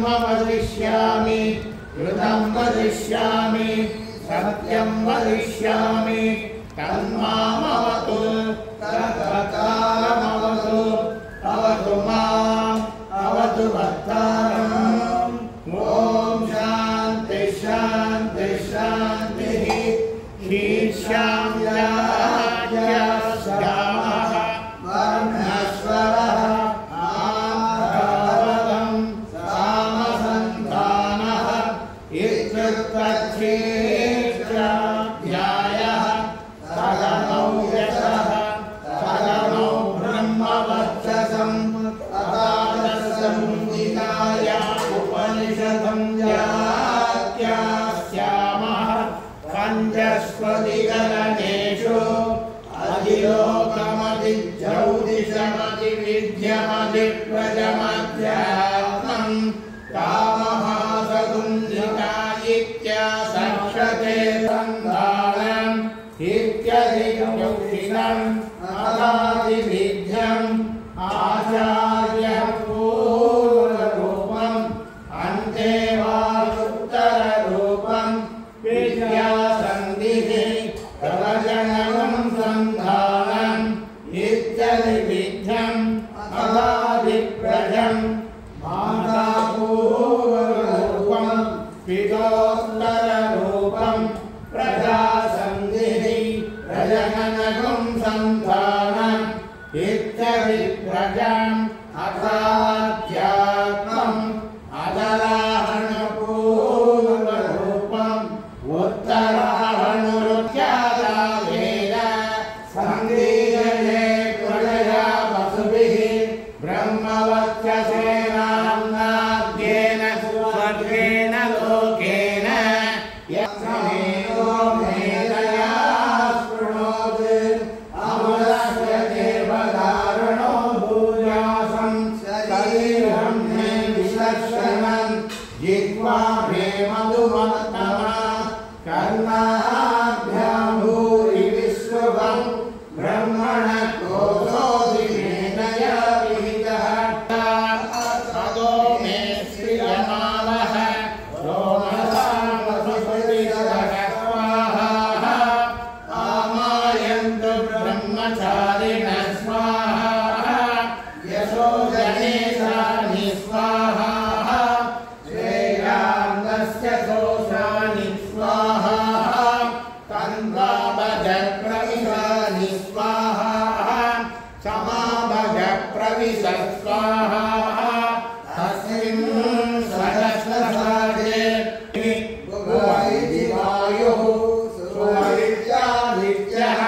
वदिष्यामि कृतं वदिष्यामि सत्यं वदिष्यामि तन्मामवतु तत्प्रकारमवतु अवतु माम् अवतु भक्तारम् ॐ शान्ति शान्ति शान्तिः शीर्ष्याम्याश्यामः वर्णस्वरः आभवतं सामसन्तानः इत्युक्तक्षेत्राध्यायः सगमौ यशः सगमौ ब्रह्मवर्चसम् अपादसंहिताय उपनिषदं व्याख्यास्यामः पञ्चस्वदिगणनेषु अधिलोकमधिज्यौतिषमधिविद्यमधिप्रजमध्यात्मं कामहासगुन्धिता इत्यासक्षते सन्धानम् इत्यधिगौषिणम् अनादिविद्यम् आचार्यपूर्वरूपम् अन्ते वासुत्तररूपम् विद्यासन्धिः प्रवचनम् सन्धानम् इत्यधिविद्यम् अनादिप्रजम् मातापूर्वरूपम् पितोत्तररूपम् प्रजासन्धिः प्रजननकम् सन्धानम् इत्यभिप्रजम् अथाध्यात्मम् अदलाहनपूर्वरूपम् उत्तराहनुरुच्यता वेद सन्धीयते प्रजया वसुभिः ब्रह्मवर्चसेनाम्नाद्येन स्वर्गेण लोकेन यत्समेतो मेधया शृणोति अमरस्य देवदारुणो भूयासं शरीरं मे विशर्षणं जिह्वा मे मधुमत्तमा कर्णाभ्यां भूरि विश्रुवं ब्रह्मणः कोशोऽधि मेधया विहितः ततो मे श्रियमाणः रोमसामसुपरितः स्वाहा आमायन्तु ब्रह्मचारिणः स्वाहा यशो गणेशानि स्वाहा श्रेयान्दस्य दोषानि स्वाहा तन्वाभजप्रविशानि स्वाहा समाभजप्रविश स्वाहा तस्मिन् सहस्रसारे वायुः सुवैद्यादित्यः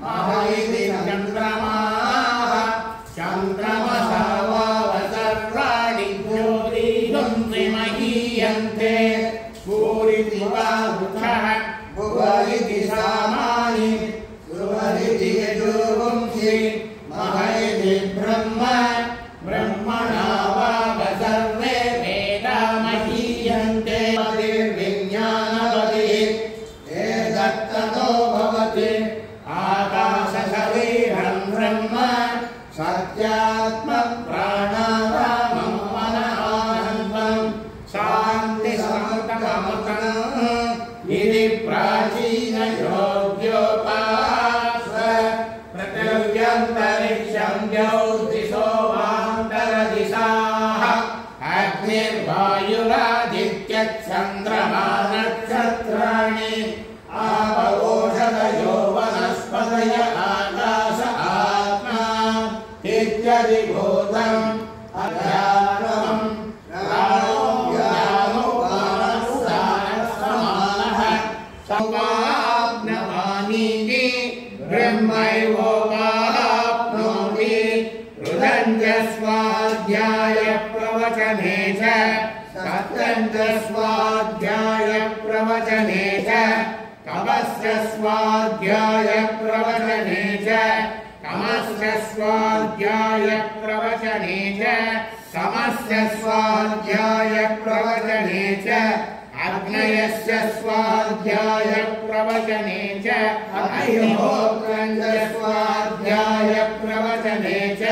महैति चन्द्रमाः चन्द्रमसा वावसर्वाणि ज्योतिषंसि महीयन्ते सूरिति वा वृक्षः भुवरिति सामानि सुवरिति यजुर्वंसि महैति ब्रह्म ब्रह्मणा वावसर्वे वेदा महीयन्ते विज्ञानपतिः एतत्ततो भवति आकाशशरीरं ब्रह्म सत्यात्मप्राणायामं मनः शान्तिसमतममतम् इति प्राचीनयोग्योपास्व पृथिव्यन्तरिक्षं ज्योतिषो वान्तरदिशाः अग्निर्वायुरादित्यश्चन्द्रमा नक्षत्राणि आवोषधयो वनस्पतय आकाश आत्मा इत्यधिभूतम् अध्यात्मम् प्राणो व्यानो प्राणस्तानः समानः समाप्नवानीति ब्रह्मैवोपाप्नोति रुदञ्च स्वाध्यायप्रवचने च सत्यञ्च स्वाध्यायप्रवचने च तपस्य स्वाध्यायप्रवचने च तमस्य स्वाध्यायप्रवचने च समस्य स्वाध्यायप्रवचने च अग्नयस्य स्वाध्यायप्रवचने च अग्निहोत्रस्य स्वाध्यायप्रवचने च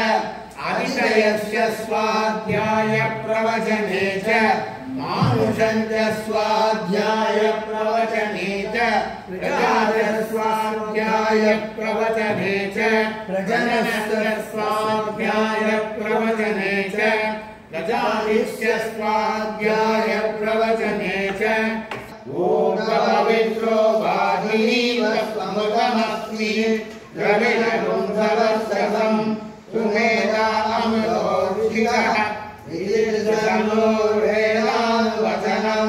अतिशयस्य स्वाध्यायप्रवचने प्रवचने च मानुषं च स्वाध्याय प्रवचने च प्रजास्य स्वाध्याय प्रवचने च प्रजनस्य स्वाध्याय प्रवचने च प्रजास्य स्वाध्याय प्रवचने च ओम पवित्रो वाहिनी वस्मृतमस्मि द्रविणं सर्वस्वं सुमेधा अमृतोषितः विदिशनो वेदानुवचनं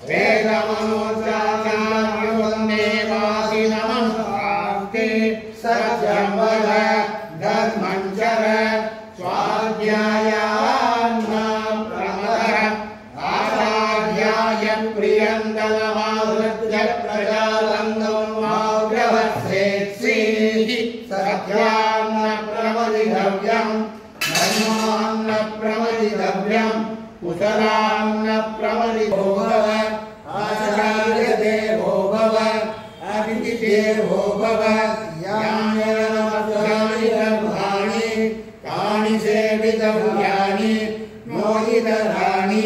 वेदमनोचार्योन्नेवासि नमस्ते सत्यं वद धर्मं चर स्वाध्यायान्नं प्रमदः आचार्याय प्रियन्दनमावृत्य प्रजालङ्गं वाग्रवत्सेत्सीः सत्यान्न प्रमदितव्यं धर्मान्न प्रमदितव्यं कुशलान्न प्रमदितो भव आचार्यदेवो भव अतिथिदेवो भव यानि धर्माणि तानि सेवितव्यानि मोदितराणि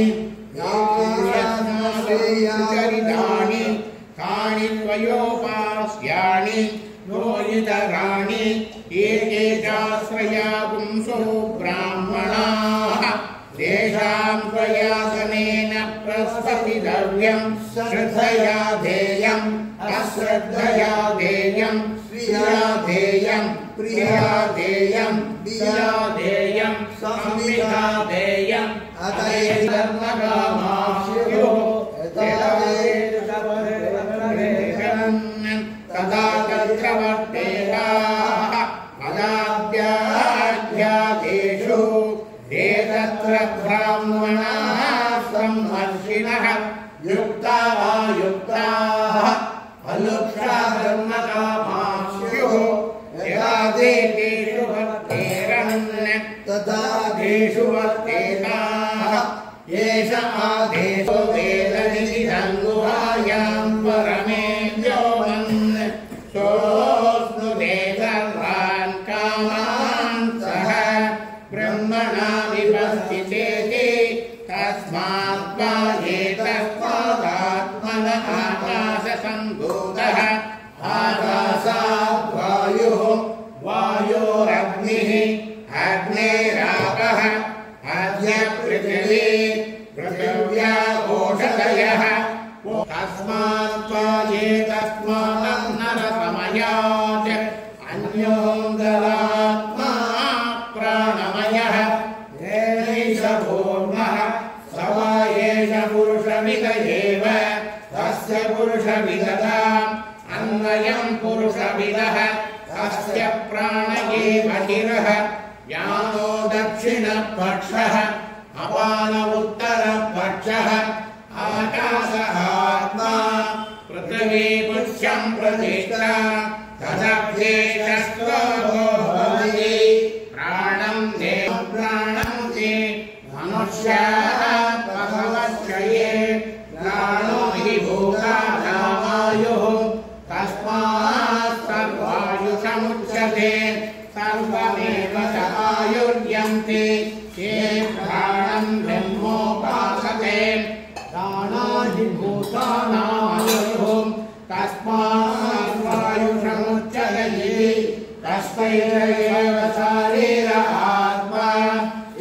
चरितानि तानि त्वयोपास्यानि मोदितराणि ये चाश्रया पुंसो ब्राह्मणाः तेषां प्रयासनेन प्रस्थितव्यं श्रद्धया ध्येयम् अश्रद्धया ध्येयं श्रिया ध्येयं प्रिया ध्येयं दिया ध्येयं संविदा ध्येयं अतये धर्मकामाश्यो तदा तत्रवर्तेताः पदाद्याद्यादेषु ते तत्र ब्राह्मणाः सम्मर्षिणः युक्ता अयुक्ताः अलुप्ता धर्मकामाश्यो यदा तेषु वर्तेरन् तदा तेषु वर्तेताः एष आदेशो वेदनिधिं गुहायां परमे व्योमन् सोऽस्नुते सर्वान् कामान् सः ब्रह्मणा विपस्थितेति तस्मात् एतस्मादात्मन आकाशसम्भूतः आकाशात् वायुः वायोरग्निः अग्नेरापः अद्य पृथिवी पृथिव्या ओषधयः तस्मात् एतस्मादन्नरसमयात् अन्योऽन्तरात्मा प्राणमयः एष भूर्मः स वा एष पुरुषविद एव तस्य पुरुषविदताम् अन्वयं पुरुषविदः तस्य प्राण एव शिरः यानो दक्षिणपक्षः अपान उत्तरपक्षः आकाशः आत्मा पृथिवी पुष्यं प्रतिष्ठा तदभ्येकस्तो भवति प्राणं देवं प्राणं ते मनुष्याः भवश्चये प्राणो हि भूतानामायुः तस्मात् सर्वायुषमुच्यते सर्वमेव च आयुर्यन्ति ये प्राणं ब्रह्मोपासते प्राणादि भूतानामायुः तस्मात् वायुषमुच्यते तस्मैव शरीर आत्मा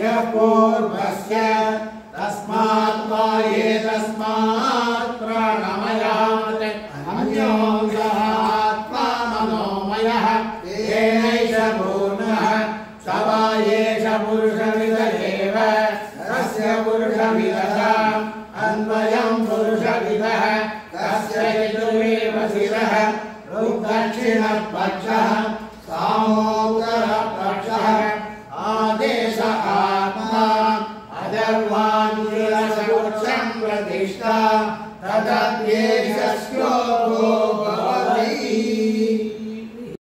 यः पूर्वस्य तस्मात् एतस्मात् प्राणमयात् अन्योऽंशः आत्मा मनोमयः येनैष पूर्णः स वा एष पुरुषविद एव तस्य पुरुषविदताम् अन्वयं